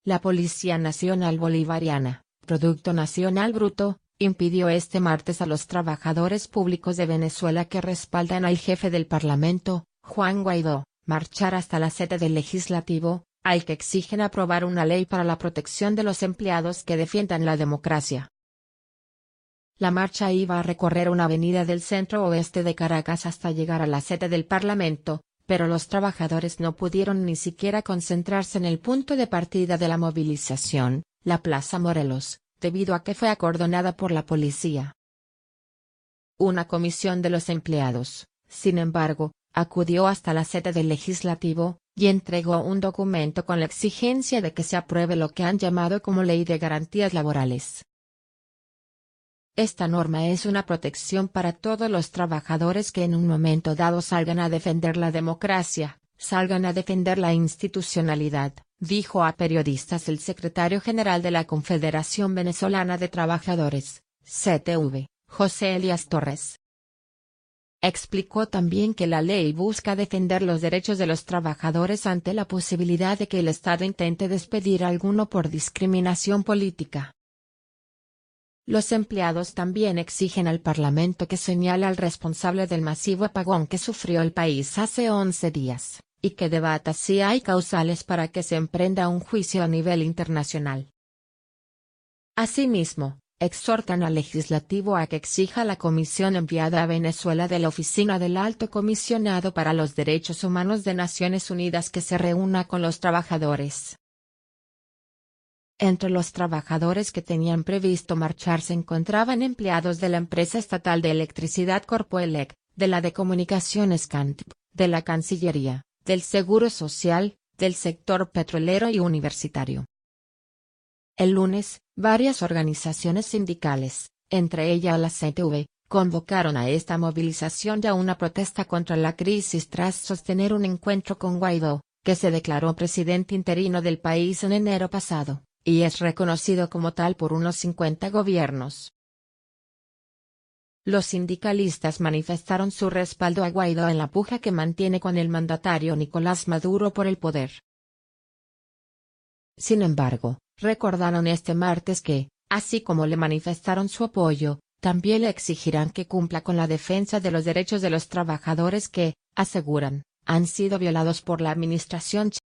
La Policía Nacional Bolivariana, Producto Nacional Bruto, impidió este martes a los trabajadores públicos de Venezuela que respaldan al jefe del Parlamento, Juan Guaidó, marchar hasta la sede del Legislativo, al que exigen aprobar una ley para la protección de los empleados que defiendan la democracia. La marcha iba a recorrer una avenida del centro oeste de Caracas hasta llegar a la sede del Parlamento, pero los trabajadores no pudieron ni siquiera concentrarse en el punto de partida de la movilización, la Plaza Morelos, debido a que fue acordonada por la policía. Una comisión de los empleados, sin embargo, acudió hasta la sede del Legislativo, y entregó un documento con la exigencia de que se apruebe lo que han llamado como Ley de Garantías Laborales. Esta norma es una protección para todos los trabajadores que en un momento dado salgan a defender la democracia, salgan a defender la institucionalidad, dijo a periodistas el secretario general de la Confederación Venezolana de Trabajadores, CTV, José Elías Torres. Explicó también que la ley busca defender los derechos de los trabajadores ante la posibilidad de que el Estado intente despedir a alguno por discriminación política. Los empleados también exigen al Parlamento que señale al responsable del masivo apagón que sufrió el país hace 11 días, y que debata si hay causales para que se emprenda un juicio a nivel internacional. Asimismo, exhortan al legislativo a que exija a la comisión enviada a Venezuela de la Oficina del Alto Comisionado para los Derechos Humanos de Naciones Unidas que se reúna con los trabajadores. Entre los trabajadores que tenían previsto marchar se encontraban empleados de la empresa estatal de electricidad Corpoelec, de la de comunicaciones Cantip, de la Cancillería, del Seguro Social, del sector petrolero y universitario. El lunes, varias organizaciones sindicales, entre ellas la CTV, convocaron a esta movilización y a una protesta contra la crisis tras sostener un encuentro con Guaidó, que se declaró presidente interino del país en enero pasado, y es reconocido como tal por unos 50 gobiernos. Los sindicalistas manifestaron su respaldo a Guaidó en la puja que mantiene con el mandatario Nicolás Maduro por el poder. Sin embargo, recordaron este martes que, así como le manifestaron su apoyo, también le exigirán que cumpla con la defensa de los derechos de los trabajadores que, aseguran, han sido violados por la administración